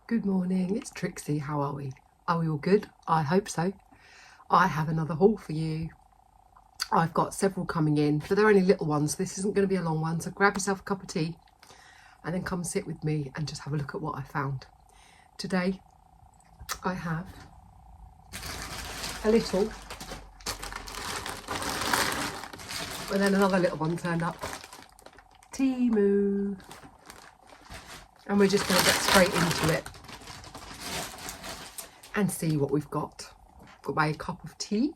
Good morning, it's Trixie. How are we? Are we all good? I hope so. I have another haul for you. I've got several coming in, but they're only little ones. This isn't going to be a long one, so grab yourself a cup of tea and then come sit with me and just have a look at what I found. Today I have a little, and then another little one turned up. TEMU. And we're just going to get straight into it and see what we've got. Got my cup of tea.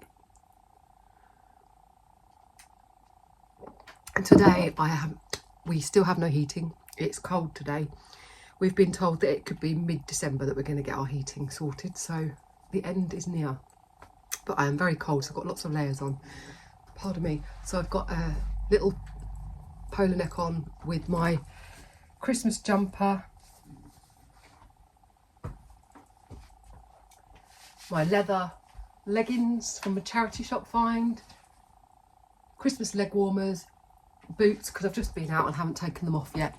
And today we still have no heating. It's cold today. We've been told that it could be mid-December that we're going to get our heating sorted, so the end is near. But I am very cold, so I've got lots of layers on. Pardon me. So I've got a little polo neck on with my Christmas jumper, my leather leggings from a charity shop find, Christmas leg warmers, boots because I've just been out and haven't taken them off yet,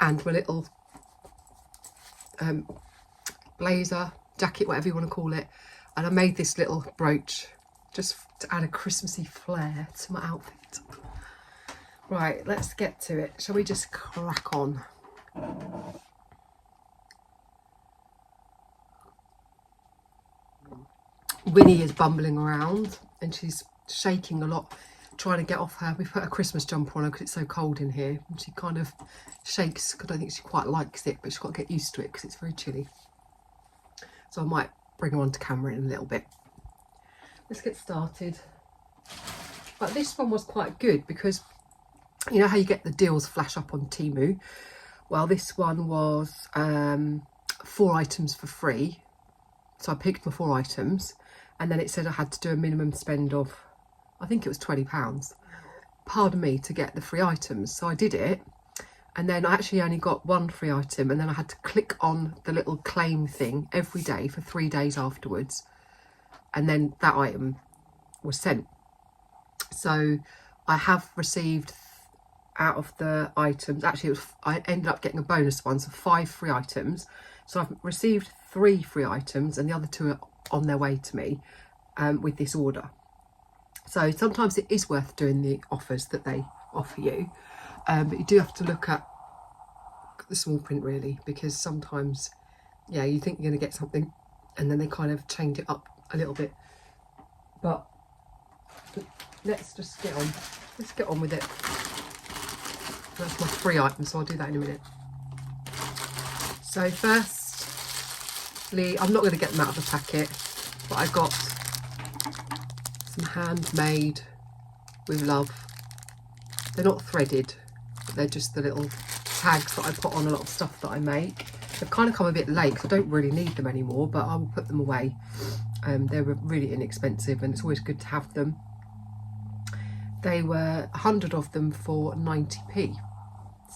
and my little blazer, jacket, whatever you want to call it. And I made this little brooch just to add a Christmassy flair to my outfit. Right, let's get to it. Shall we just crack on? Winnie is bumbling around and she's shaking a lot, trying to get off her. We've put a Christmas jumper on her because it's so cold in here, and she kind of shakes because I don't think she quite likes it, but she's got to get used to it because it's very chilly. So I might bring her onto camera in a little bit. Let's get started. But this one was quite good because you know how you get the deals flash up on TEMU? Well, this one was 4 items for free. So I picked my 4 items, and then it said I had to do a minimum spend of, I think it was £20, pardon me, to get the free items. So I did it, and then I actually only got 1 free item, and then I had to click on the little claim thing every day for 3 days afterwards, and then that item was sent. So I have received, out of the items, actually I ended up getting a bonus one, so 5 free items. So I've received 3 free items, and the other 2 are on their way to me with this order. So sometimes it is worth doing the offers that they offer you, but you do have to look at the small print really, because sometimes, yeah, you think you're going to get something and then they kind of change it up a little bit. But let's just get on. Let's get on with it. That's my free item, so I'll do that in a minute. So firstly, I'm not going to get them out of the packet, but I got some handmade with love. They're not threaded, but they're just the little tags that I put on a lot of stuff that I make. They've kind of come a bit late because I don't really need them anymore, but I will put them away. They were really inexpensive, and it's always good to have them. They were 100 of them for 90p.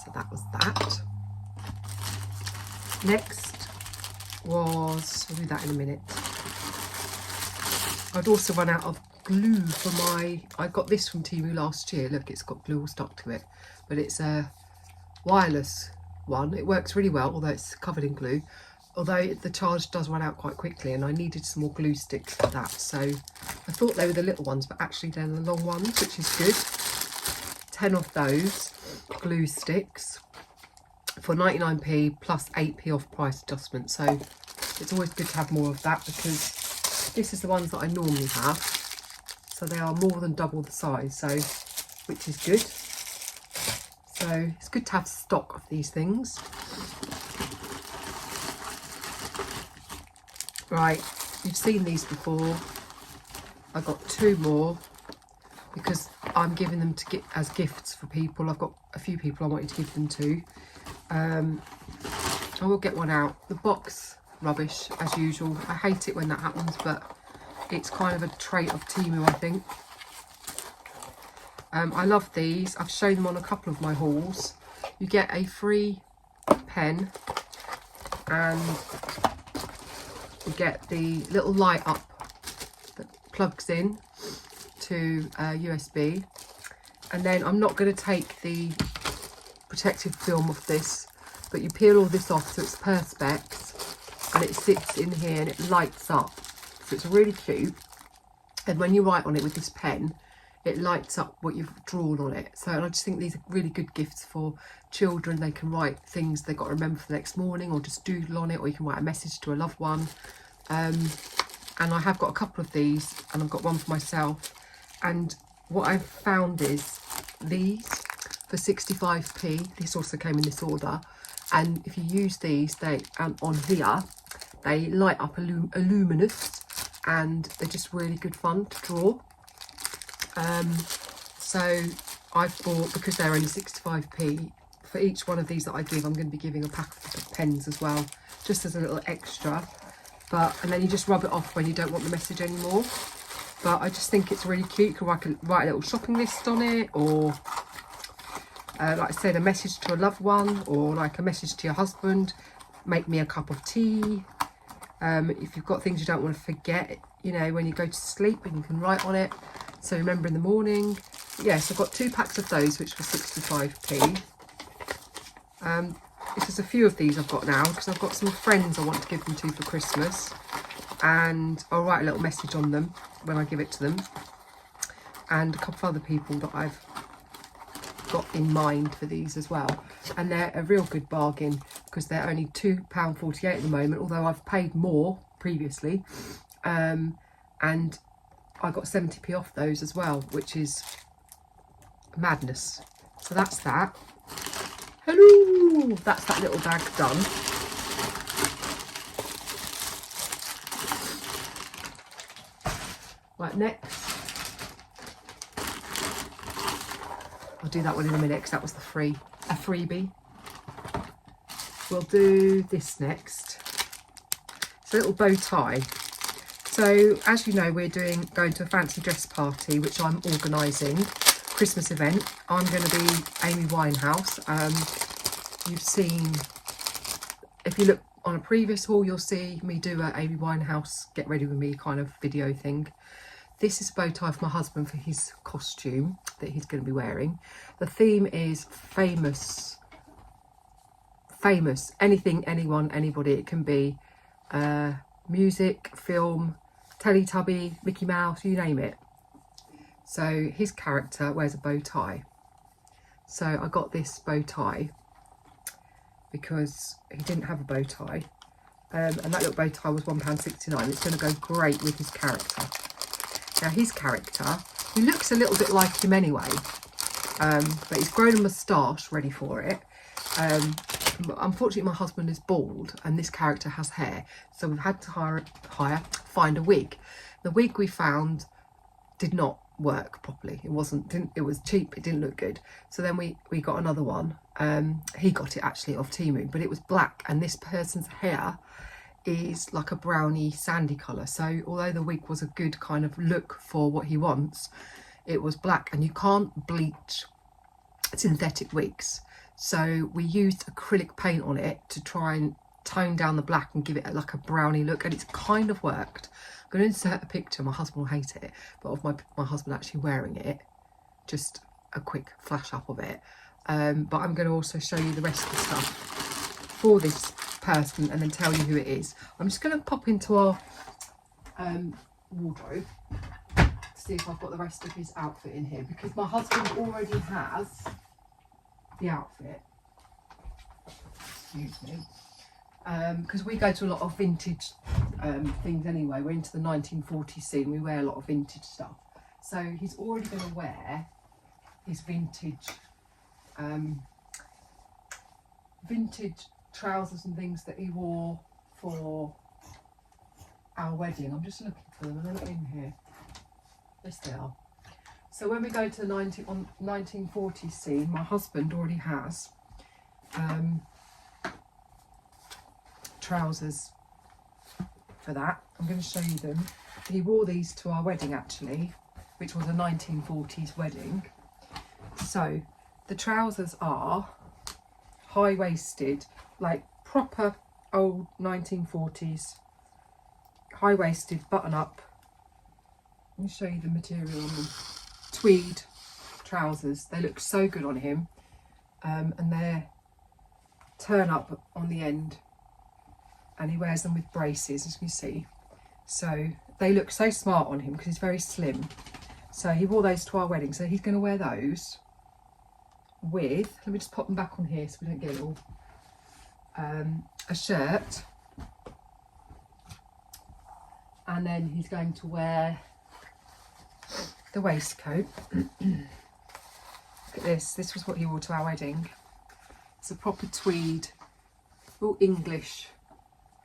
So that was that. Next was, I'll do that in a minute. I'd also run out of glue for my, I got this from TEMU last year. Look, it's got glue all stuck to it, but it's a wireless one. It works really well, although it's covered in glue. Although the charge does run out quite quickly, and I needed some more glue sticks for that. So I thought they were the little ones, but actually they're the long ones, which is good. 10 of those glue sticks for 99p plus 8p off price adjustment. So it's always good to have more of that, because this is the ones that I normally have. So they are more than double the size, so which is good. So it's good to have stock of these things. Right, you've seen these before. I got 2 more because I'm giving them to get as gifts for people. I've got a few people I wanted to give them to. I will get one out. The box, rubbish as usual. I hate it when that happens, but it's kind of a trait of TEMU, I think. I love these. I've shown them on a couple of my hauls. You get a free pen, and you get the little light up that plugs in to USB. And then I'm not going to take the protective film off this, but you peel all this off so it's perspex, and it sits in here and it lights up. So it's really cute. And when you write on it with this pen, it lights up what you've drawn on it. So I just think these are really good gifts for children. They can write things they've got to remember for the next morning, or just doodle on it, or you can write a message to a loved one. And I have got a couple of these, and I've got one for myself. And what I've found is these for 65p. This also came in this order. And if you use these, they on here, they light up luminous, and they're just really good fun to draw. So I've bought, because they're only 65p, for each one of these that I give, I'm going to be giving a pack of pens as well, just as a little extra. And then you just rub it off when you don't want the message anymore. But I just think it's really cute. You can write a little shopping list on it, or like I said, a message to a loved one, or like a message to your husband, make me a cup of tea. If you've got things you don't want to forget, you know, when you go to sleep, and you can write on it, so remember in the morning. Yes, I've got 2 packs of those, which were 65p. There's a few of these I've got now, because I've got some friends I want to give them to for Christmas, and I'll write a little message on them when I give it to them, and a couple of other people that I've got in mind for these as well. And they're a real good bargain, because they're only £2.48 at the moment, although I've paid more previously. And I got 70p off those as well, which is madness. So that's that. Hello, that's that little bag done. Right, next, I'll do that one in a minute, because that was a freebie. We'll do this next. It's a little bow tie. So as you know, we're going to a fancy dress party, which I'm organising, Christmas event. I'm going to be Amy Winehouse. You've seen, if you look on a previous haul, you'll see me do a Amy Winehouse get ready with me kind of video thing. This is a bow tie for my husband for his costume that he's going to be wearing. The theme is famous, anything, anyone, anybody. It can be music, film, Teletubby, Mickey Mouse, you name it. So his character wears a bow tie. So I got this bow tie because he didn't have a bow tie. And that little bow tie was £1.69. It's going to go great with his character. Now his character, he looks a little bit like him anyway, but he's grown a moustache ready for it. Unfortunately, my husband is bald, and this character has hair, so we've had to find a wig. The wig we found did not work properly. It was cheap. It didn't look good. So then we got another one. He got it actually off TEMU, but it was black, and this person's hair is like a browny sandy colour. So although the wig was a good kind of look for what he wants, it was black, and you can't bleach synthetic wigs. So we used acrylic paint on it to try and tone down the black and give it like a browny look, and it's kind of worked. I'm going to insert a picture. My husband will hate it, but of my husband actually wearing it, just a quick flash up of it. But I'm going to also show you the rest of the stuff for this person and then tell you who it is. I'm just going to pop into our wardrobe to see if I've got the rest of his outfit in here, because my husband already has the outfit. Excuse me. Because we go to a lot of vintage things anyway. We're into the 1940s scene. We wear a lot of vintage stuff. So he's already going to wear his vintage trousers and things that he wore for our wedding. I'm just looking for them, and they're not in here. Yes, they are. So when we go to the 1940s scene, my husband already has trousers for that. I'm going to show you them. He wore these to our wedding actually, which was a 1940s wedding. So the trousers are high-waisted, like proper old 1940s, high-waisted, button-up. Let me show you the material on them. Tweed trousers. They look so good on him, and they're turn up on the end. and he wears them with braces, as you can see. So they look so smart on him because he's very slim. So he wore those to our wedding, so he's going to wear those with, let me just pop them back on here so we don't get it all, a shirt, and then he's going to wear the waistcoat. Look at this was what he wore to our wedding. It's a proper tweed, all English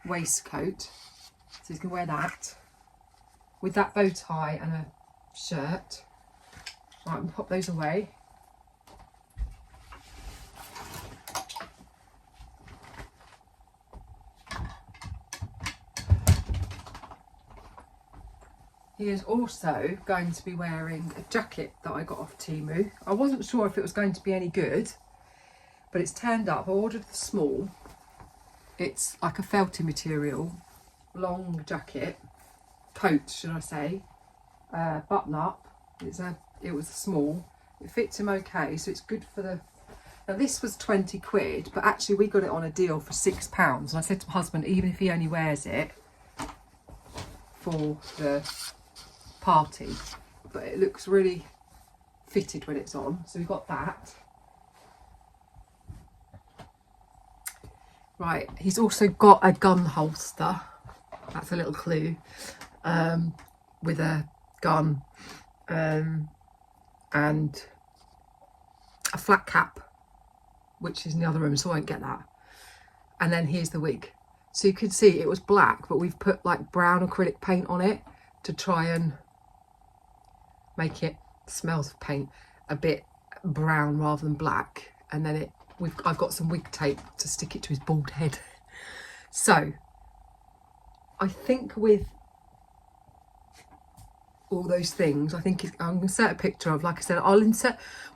waistcoat, so he's going to wear that with that bow tie and a shirt. Right, we'll pop those away. He is also going to be wearing a jacket that I got off TEMU. I wasn't sure if it was going to be any good, but it's turned up. I ordered the small. It's like a felty material, long jacket, coat should I say, button up. It was small. It fits him okay, so it's good for the... Now this was 20 quid, but actually we got it on a deal for £6. And I said to my husband, even if he only wears it for the party, but it looks really fitted when it's on, so we got that. Right, he's also got a gun holster, that's a little clue, with a gun and a flat cap, which is in the other room, so I won't get that. And then here's the wig. So you can see it was black, but we've put like brown acrylic paint on it to try and make it, smells of paint, a bit brown rather than black. And then I've got some wig tape to stick it to his bald head. So I think with all those things, I think I'm going to insert a picture of, like I said,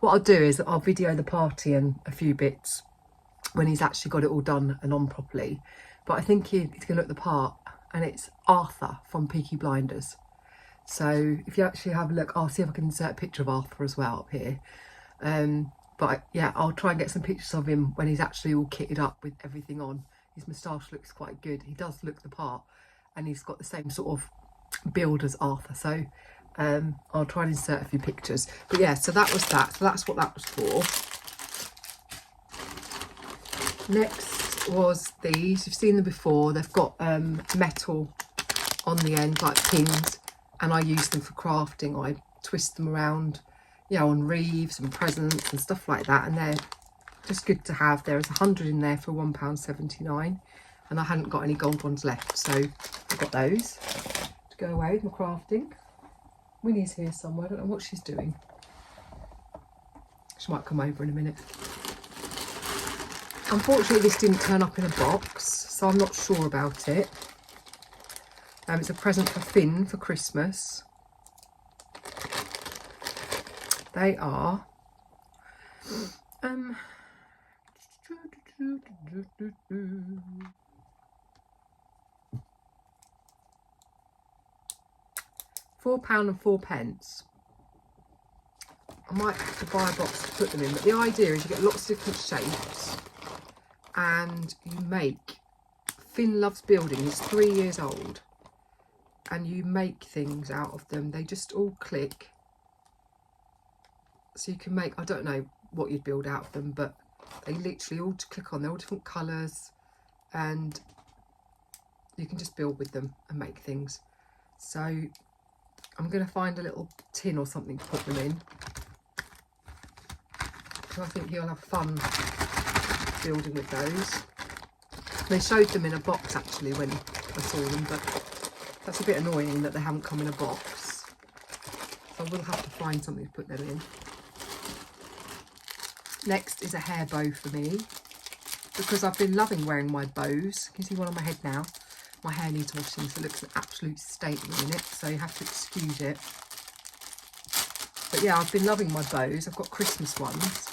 what I'll do is I'll video the party and a few bits when he's actually got it all done and on properly. But I think he's going to look the part, and it's Arthur from Peaky Blinders. So if you actually have a look, I'll see if I can insert a picture of Arthur as well up here. But yeah, I'll try and get some pictures of him when he's actually all kitted up with everything on. His moustache looks quite good. He does look the part, and he's got the same sort of build as Arthur. So I'll try and insert a few pictures. But yeah, so that was that. So that's what that was for. Next was these. You've seen them before. They've got metal on the end, like pins, and I use them for crafting. I twist them around, you know, on wreaths and presents and stuff like that, and they're just good to have. There is 100 in there for £1.79, and I hadn't got any gold ones left, so I got those to go away with my crafting. Winnie's here somewhere. I don't know what she's doing. She might come over in a minute. Unfortunately, this didn't turn up in a box, so I'm not sure about it. It's a present for Finn for Christmas. They are £4.04. I might have to buy a box to put them in, but the idea is you get lots of different shapes and you make... Finn loves building. He's 3 years old, and you make things out of them. They just all click. So you can make, I don't know what you'd build out of them, but they literally all click on. They're all different colours, and you can just build with them and make things. So I'm going to find a little tin or something to put them in, so I think he'll have fun building with those. They showed them in a box actually when I saw them, but that's a bit annoying that they haven't come in a box. So I will have to find something to put them in. Next is a hair bow for me, because I've been loving wearing my bows. You can see one on my head now. My hair needs washing, so it looks an absolute statement in it, so you have to excuse it. But yeah, I've been loving my bows. I've got Christmas ones.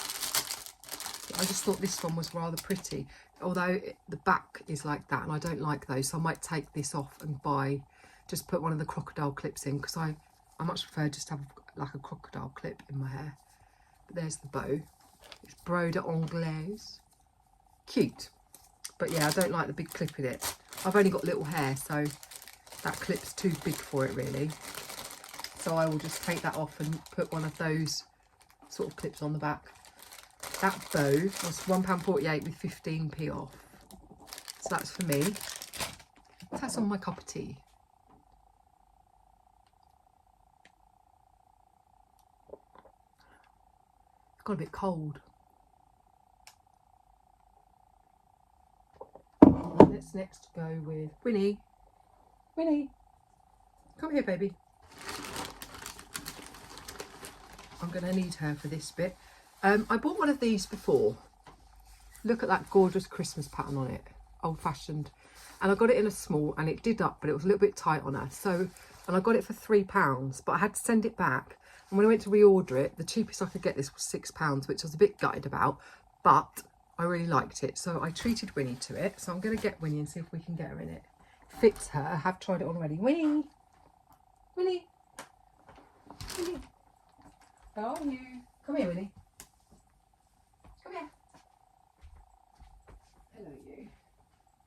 I just thought this one was rather pretty, although the back is like that, and I don't like those, so I might take this off and just put one of the crocodile clips in, because I much prefer just to have like a crocodile clip in my hair. But there's the bow. It's brode anglaise. Cute. But yeah, I don't like the big clip in it. I've only got little hair, so that clip's too big for it really. So I will just take that off and put one of those sort of clips on the back. That bow was £1.48 with 15p off. So that's for me. That's on my cup of tea. It's got a bit cold. Let's next go with Winnie. Winnie, come here, baby. I'm going to need her for this bit. I bought one of these before. Look at that gorgeous Christmas pattern on it. Old fashioned. And I got it in a small and it did up, but it was a little bit tight on her. So, and I got it for £3, but I had to send it back. And when I went to reorder it, the cheapest I could get this was £6, which I was a bit gutted about, but I really liked it. So I treated Winnie to it. So I'm going to get Winnie and see if we can get her in it. Fits her. I have tried it on already. Winnie! Winnie! Winnie! How are you? Come here, Winnie. Come here. Hello, you.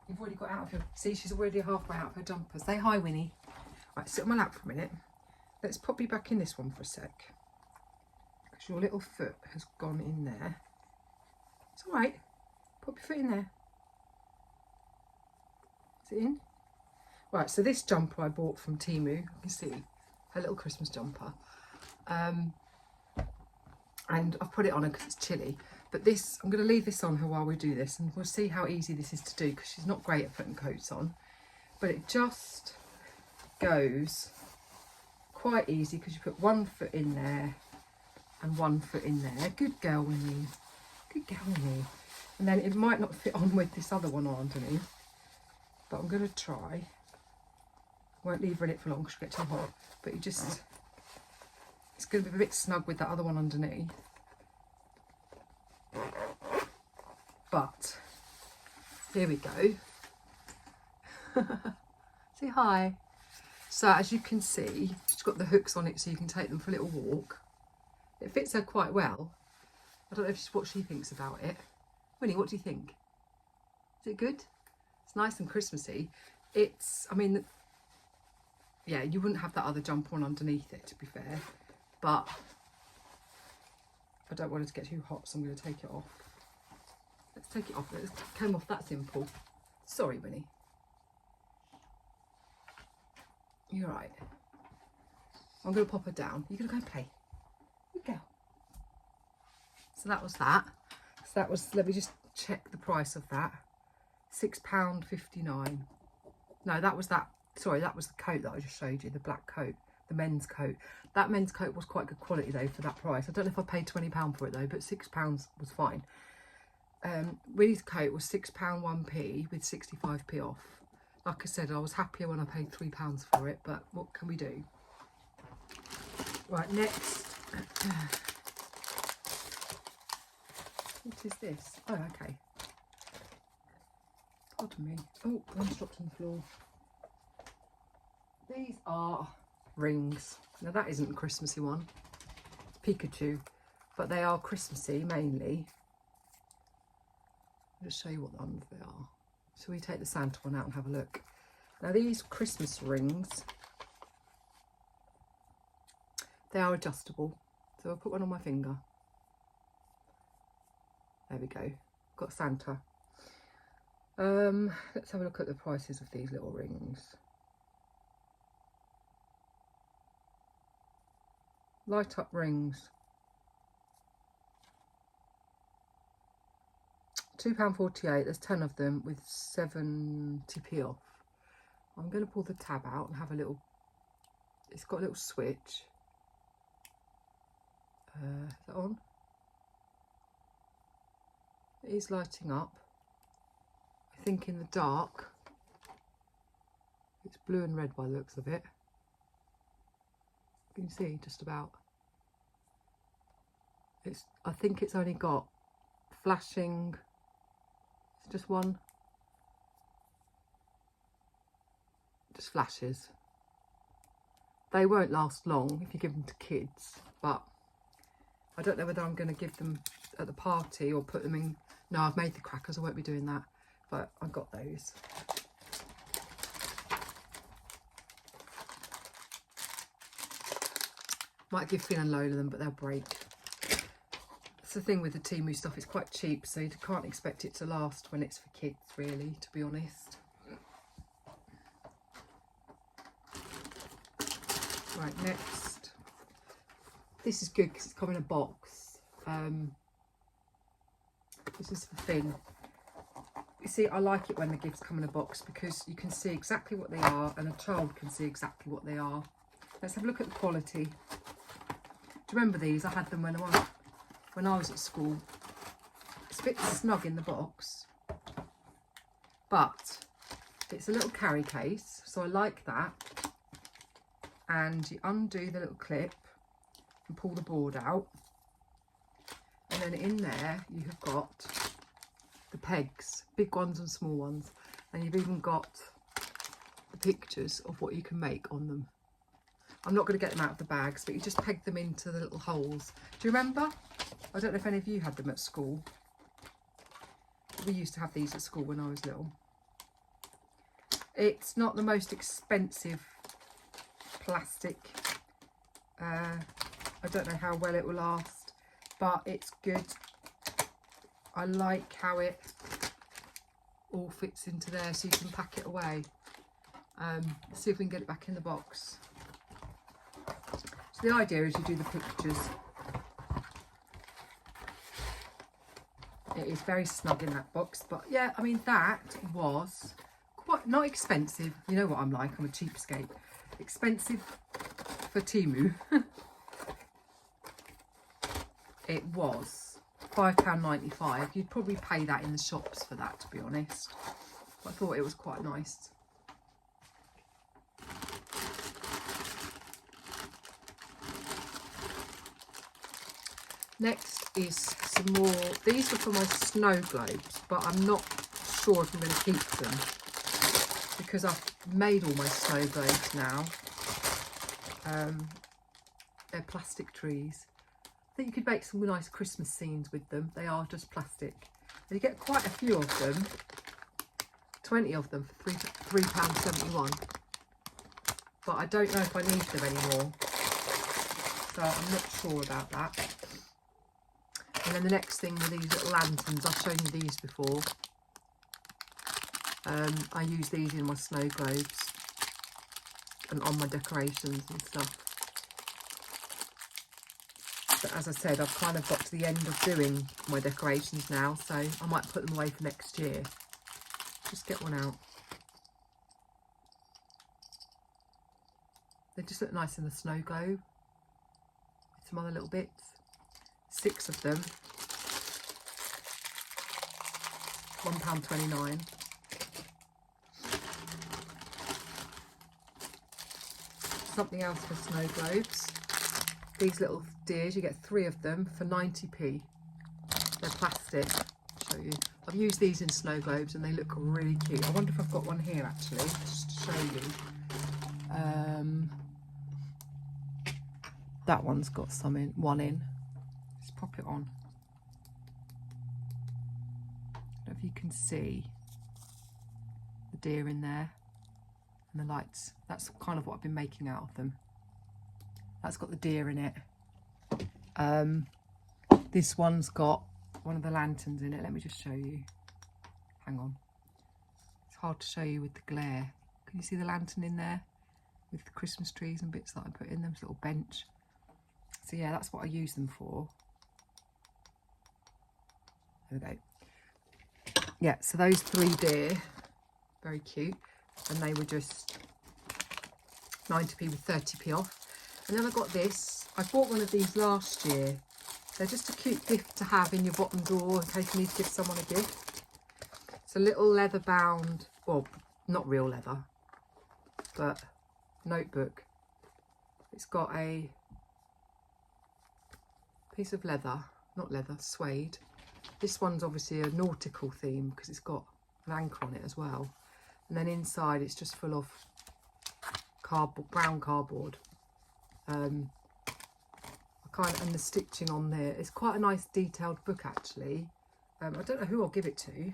You've already got out of your... See, she's already halfway out of her jumper. Say hi, Winnie. Right, sit on my lap for a minute. Let's pop you back in this one for a sec. Because your little foot has gone in there. It's all right. Pop your foot in there. Is it in? Right, so this jumper I bought from TEMU. You can see her little Christmas jumper. And I've put it on her because it's chilly. But this, I'm going to leave this on her while we do this, and we'll see how easy this is to do because she's not great at putting coats on. But it just goes quite easy because you put one foot in there and one foot in there. Good girl, Winnie. Good girl, Winnie. And then it might not fit on with this other one on underneath, but I'm going to try. Won't leave her in it for long because she'll get too hot. But you just, it's going to be a bit snug with that other one underneath. But here we go. Say hi. So as you can see, she's got the hooks on it so you can take them for a little walk. It fits her quite well. I don't know what she thinks about it. Winnie, what do you think? Is it good? It's nice and Christmassy. It's, I mean, yeah, you wouldn't have that other jumper on underneath it, to be fair. But I don't want it to get too hot, so I'm going to take it off. Let's take it off. It came off that simple. Sorry, Winnie. You're right. I'm going to pop her down. You're going to go and play. Good girl. So that was that. So that was, let me just check the price of that. £6.59. No, that was that. Sorry, that was the coat that I just showed you, the black coat, the men's coat. That men's coat was quite good quality though for that price. I don't know if I paid £20 for it though, but £6 was fine. Winnie's coat was £6 1p with 65p off. Like I said, I was happier when I paid £3 for it, but what can we do? Right, next. What is this? Oh, okay. Pardon me. Oh, one's dropped on the floor. These are rings. Now that isn't a Christmassy one. It's Pikachu. But they are Christmassy mainly. I'll just show you what ones they are. So we take the Santa one out and have a look. Now these Christmas rings, they are adjustable. So I'll put one on my finger. There we go. Got Santa. Let's have a look at the prices of these little rings. Light up rings. £2.48. There's 10 of them with 70p off. I'm going to pull the tab out and have a little. It's got a little switch. Is that on? It is lighting up. I think in the dark. It's blue and red by the looks of it. You can see just about. It's. I think it's only got flashing. It's just one. Just flashes. They won't last long if you give them to kids, but I don't know whether I'm going to give them at the party or put them in. No, I've made the crackers. I won't be doing that, but I got those. Might give Finn and Lola them, but they'll break. That's the thing with the TEMU stuff, it's quite cheap, so you can't expect it to last when it's for kids, really, to be honest. Right, next. This is good because it's come in a box. This is for Finn. You see, I like it when the gifts come in a box because you can see exactly what they are and a child can see exactly what they are. Let's have a look at the quality. Do you remember these? I had them when I was at school. It's a bit snug in the box, but it's a little carry case, so I like that. And you undo the little clip and pull the board out, and then in there you have got the pegs, big ones and small ones, and you've even got the pictures of what you can make on them. I'm not going to get them out of the bags, but you just peg them into the little holes. Do you remember? I don't know if any of you had them at school. We used to have these at school when I was little. It's not the most expensive plastic. I don't know how well it will last, but it's good. I like how it all fits into there, so you can pack it away. Let's see if we can get it back in the box. So the idea is you do the pictures. It is very snug in that box, but yeah, I mean, that was quite not expensive. You know what I'm like, I'm a cheapskate. Expensive for TEMU. It was £5.95. You'd probably pay that in the shops for that, to be honest. But I thought it was quite nice. Next is some more. These were for my snow globes, but I'm not sure if I'm going to keep them because I've made all my snow globes now. They're plastic trees. I think you could make some nice Christmas scenes with them. They are just plastic. And you get quite a few of them. 20 of them for £3.71. But I don't know if I need them anymore. So I'm not sure about that. And then the next thing were these little lanterns. I've shown you these before. I use these in my snow globes and on my decorations and stuff. But as I said, I've kind of got to the end of doing my decorations now, so I might put them away for next year. Just get one out. They just look nice in the snow globe. Some other little bits. 6 of them. £1.29. Something else for snow globes. These little deers, you get 3 of them for 90p. They're plastic. I'll show you. I've used these in snow globes and they look really cute. I wonder if I've got one here actually, just to show you. That one's got one in. Let's pop it on. I don't know if you can see the deer in there and the lights. That's kind of what I've been making out of them. That's got the deer in it. This one's got one of the lanterns in it. Let me just show you. Hang on. It's hard to show you with the glare. Can you see the lantern in there? With the Christmas trees and bits that I put in them. This little bench. So yeah, that's what I use them for. There we go. Yeah, so those 3 deer. Very cute. And they were just 90p with 30p off. And then I got this. I bought one of these last year. They're just a cute gift to have in your bottom drawer in case you need to give someone a gift. It's a little leather bound, well, not real leather, but notebook. It's got a piece of leather, not leather, suede. This one's obviously a nautical theme because it's got an anchor on it as well. And then inside it's just full of cardboard, brown cardboard. And the stitching on there. It's quite a nice detailed book actually. I don't know who I'll give it to.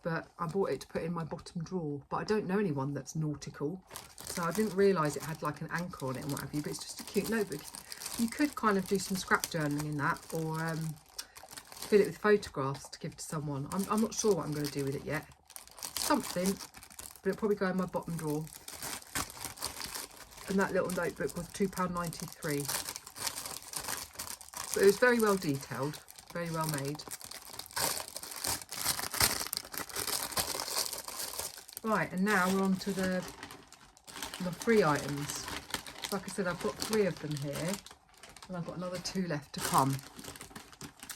but I bought it to put in my bottom drawer. But I don't know anyone that's nautical, so I didn't realise it had like an anchor on it and what have you. But it's just a cute notebook. You could kind of do some scrap journaling in that, or fill it with photographs to give to someone. I'm not sure what I'm going to do with it yet. Something, but it'll probably go in my bottom drawer. And that little notebook was £2.93. But it was very well detailed, very well made. Right, and now we're on to my free items. Like I said, I've got 3 of them here, and I've got another 2 left to come.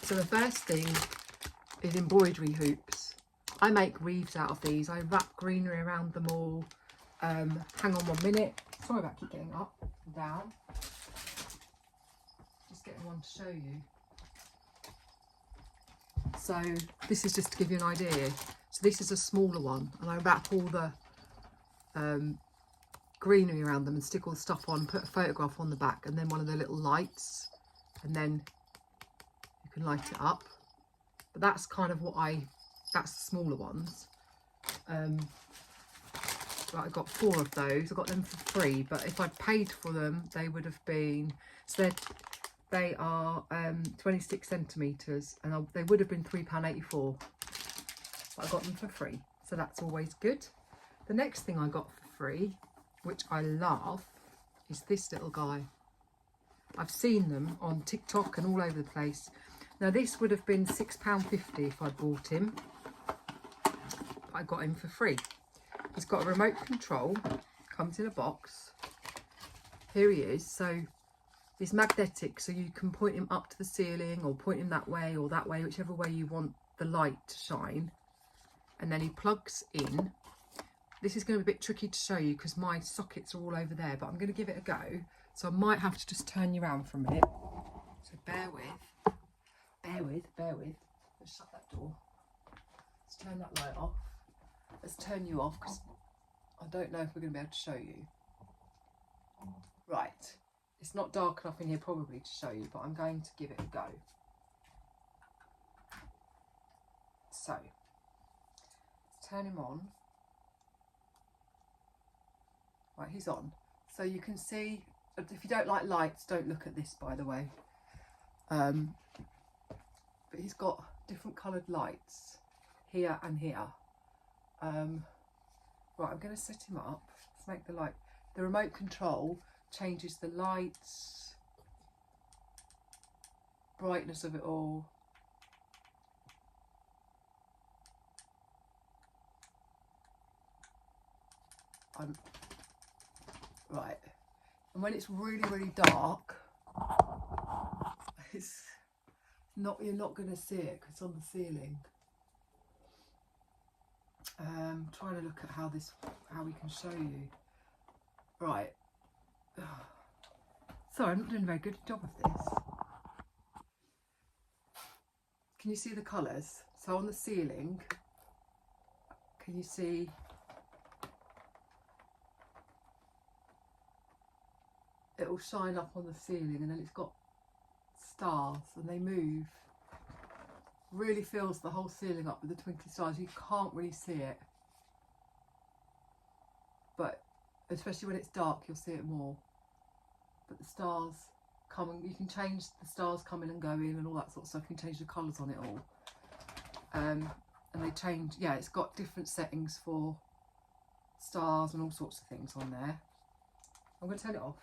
So the first thing is embroidery hoops. I make wreaths out of these. I wrap greenery around them all. Hang on 1 minute. Sorry about keep getting up and down. Just getting one to show you. So this is just to give you an idea. So this is a smaller one, and I wrap all the greenery around them and stick all the stuff on, put a photograph on the back, and then one of the little lights, and then you can light it up. But that's kind of that's the smaller ones. Right, I got 4 of those. I got them for free, but if I'd paid for them, they would have been, so they are 26 centimetres, and they would have been £3.84. But I got them for free, so that's always good. The next thing I got for free, which I love, is this little guy. I've seen them on TikTok and all over the place. Now this would have been £6.50 if I'd bought him, but I got him for free. He's got a remote control, comes in a box. Here he is. So he's magnetic, so you can point him up to the ceiling or point him that way or that way, whichever way you want the light to shine. And then he plugs in. This is going to be a bit tricky to show you because my sockets are all over there, but I'm going to give it a go. So I might have to just turn you around for a minute. So bear with. Let's shut that door. Let's turn that light off. Let's turn you off because I don't know if we're going to be able to show you. Right. It's not dark enough in here probably to show you, but I'm going to give it a go. So, let's turn him on. Right, he's on. So you can see, if you don't like lights, don't look at this, by the way. But he's got different coloured lights here and here. Right, I'm going to set him up. Let's make the light. The remote control changes the lights, brightness of it all. Right, and when it's really, really dark, you're not going to see it because it's on the ceiling. Trying to look at how we can show you. Right. Sorry, I'm not doing a very good job of this. Can you see the colours? So on the ceiling, can you see? It will shine up on the ceiling, and then it's got stars, and they move. Really fills the whole ceiling up with the twinkly stars. You can't really see it, but especially when it's dark, you'll see it more. But the stars come, and you can change the stars coming and going and all that sort of stuff. You can change the colours on it all, and they change. Yeah, it's got different settings for stars and all sorts of things on there. I'm going to turn it off.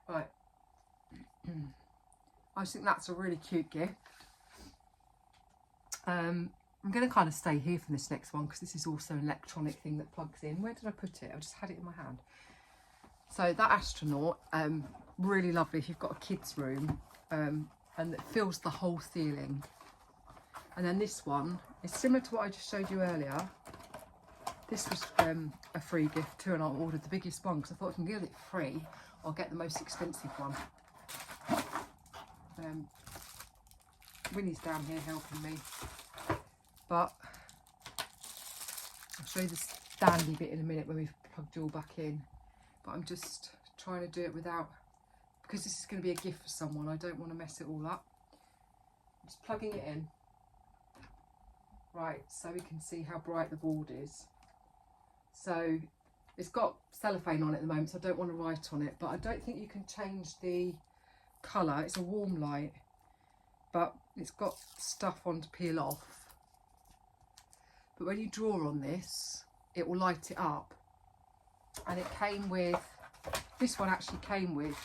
Right. I just think that's a really cute gift. I'm going to kind of stay here for this next one because this is also an electronic thing that plugs in. Where did I put it? I just had it in my hand. So that astronaut, really lovely if you've got a kid's room, and it fills the whole ceiling. And then this one is similar to what I just showed you earlier. This was a free gift too, and I ordered the biggest one because I thought if I can get it free, I'll get the most expensive one. Winnie's down here helping me, but I'll show you the standy bit in a minute when we've plugged it all back in. But I'm just trying to do it without, because this is going to be a gift for someone, I don't want to mess it all up. I'm just plugging it in. Right, so we can see how bright the board is. So it's got cellophane on it at the moment, so I don't want to write on it, but I don't think you can change the colour. It's a warm light, but it's got stuff on to peel off. But when you draw on this, it will light it up. And it came with, this one actually came with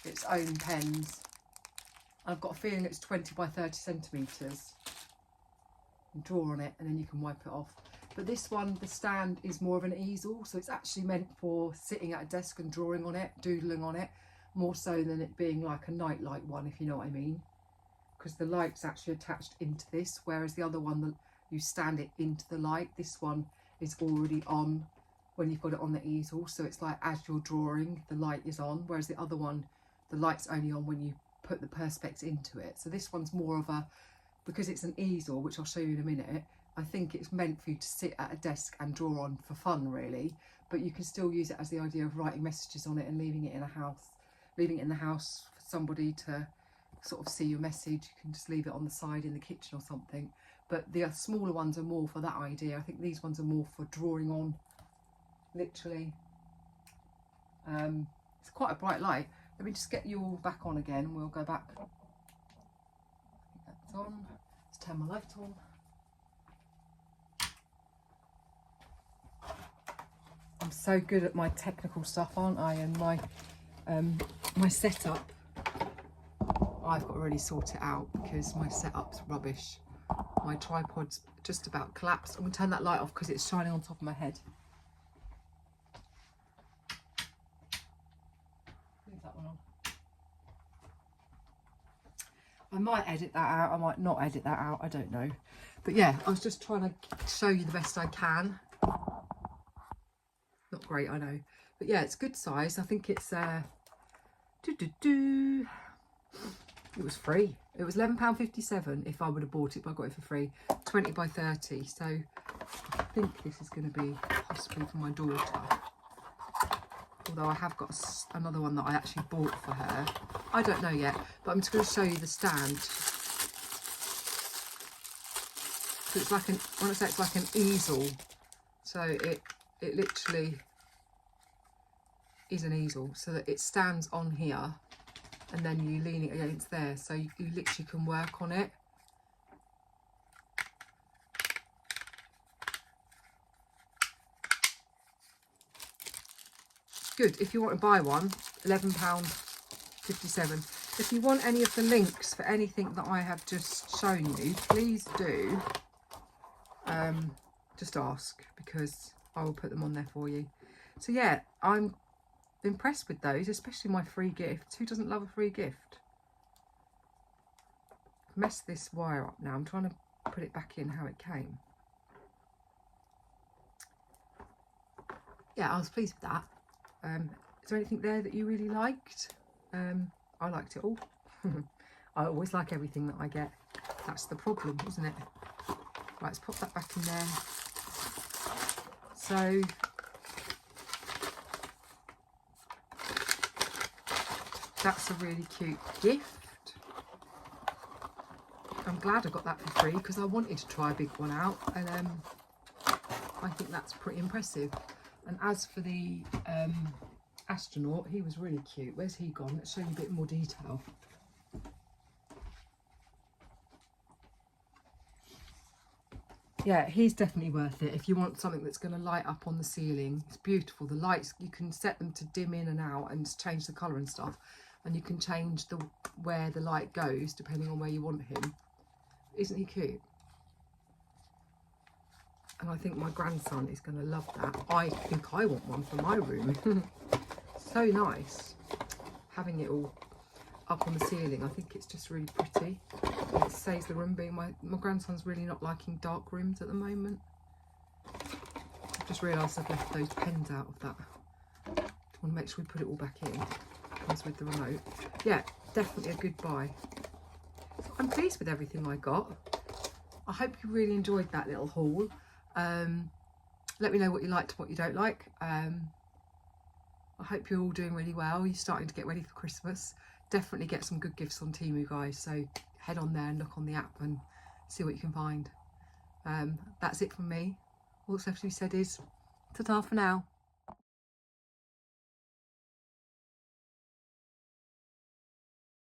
its own pens. I've got a feeling it's 20 by 30 centimetres. Draw on it and then you can wipe it off. But this one, the stand is more of an easel, so it's actually meant for sitting at a desk and drawing on it, doodling on it, more so than it being like a nightlight one, if you know what I mean, because the light's actually attached into this, whereas the other one, you stand it into the light. This one is already on when you've got it on the easel, so it's like as you're drawing the light is on, whereas the other one, the light's only on when you put the perspex into it. So this one's more of a, because it's an easel, which I'll show you in a minute, I think it's meant for you to sit at a desk and draw on for fun, really, but you can still use it as the idea of writing messages on it and leaving it in a house, leaving it in the house for somebody to sort of see your message. You can just leave it on the side in the kitchen or something, but the smaller ones are more for that idea. I think these ones are more for drawing on, literally. It's quite a bright light. Let me just get you all back on again and we'll go back. I think that's on. Let's turn my light on. I'm so good at my technical stuff, aren't I? And my setup, I've got to really sort it out because my setup's rubbish. My tripod's just about collapsed. I'm going to turn that light off because it's shining on top of my head. Leave that one on. I might edit that out, I might not edit that out, I don't know. But yeah, I was just trying to show you the best I can. Not great, I know, but yeah, it's good size. I think it's it was free. It was £11.57 if I would have bought it, but I got it for free. 20 by 30, so I think this is going to be possibly for my daughter, although I have got another one that I actually bought for her. I don't know yet, but I'm just going to show you the stand. So it's like an, when I say it's like an easel, so it literally is an easel, so that it stands on here and then you lean it against there, so you literally can work on it. Good. If you want to buy one, £11.57. If you want any of the links for anything that I have just shown you, please do just ask, because I will put them on there for you. So yeah, I'm impressed with those, especially my free gift. Who doesn't love a free gift? I've messed this wire up now. I'm trying to put it back in how it came. Yeah, I was pleased with that. Is there anything there that you really liked? I liked it all. I always like everything that I get. That's the problem, isn't it? Right, let's pop that back in there. So that's a really cute gift. I'm glad I got that for free because I wanted to try a big one out, and I think that's pretty impressive. And as for the astronaut, he was really cute. Where's he gone? Let's show you a bit more detail. Yeah, he's definitely worth it if you want something that's going to light up on the ceiling. It's beautiful. The lights, you can set them to dim in and out and change the colour and stuff, and you can change where the light goes depending on where you want him. Isn't he cute? And I think my grandson is going to love that. I think I want one for my room. So nice having it all up on the ceiling. I think it's just really pretty. It saves the room being, my grandson's really not liking dark rooms at the moment. I've just realised I've left those pens out of that. I want to make sure we put it all back in. Comes with the remote. Yeah, definitely a good buy. So I'm pleased with everything I got. I hope you really enjoyed that little haul. Let me know what you liked and what you don't like. I hope you're all doing really well. You're starting to get ready for Christmas. Definitely get some good gifts on TEMU, guys. So head on there and look on the app and see what you can find. That's it from me. All that's left to be said is ta-ta for now.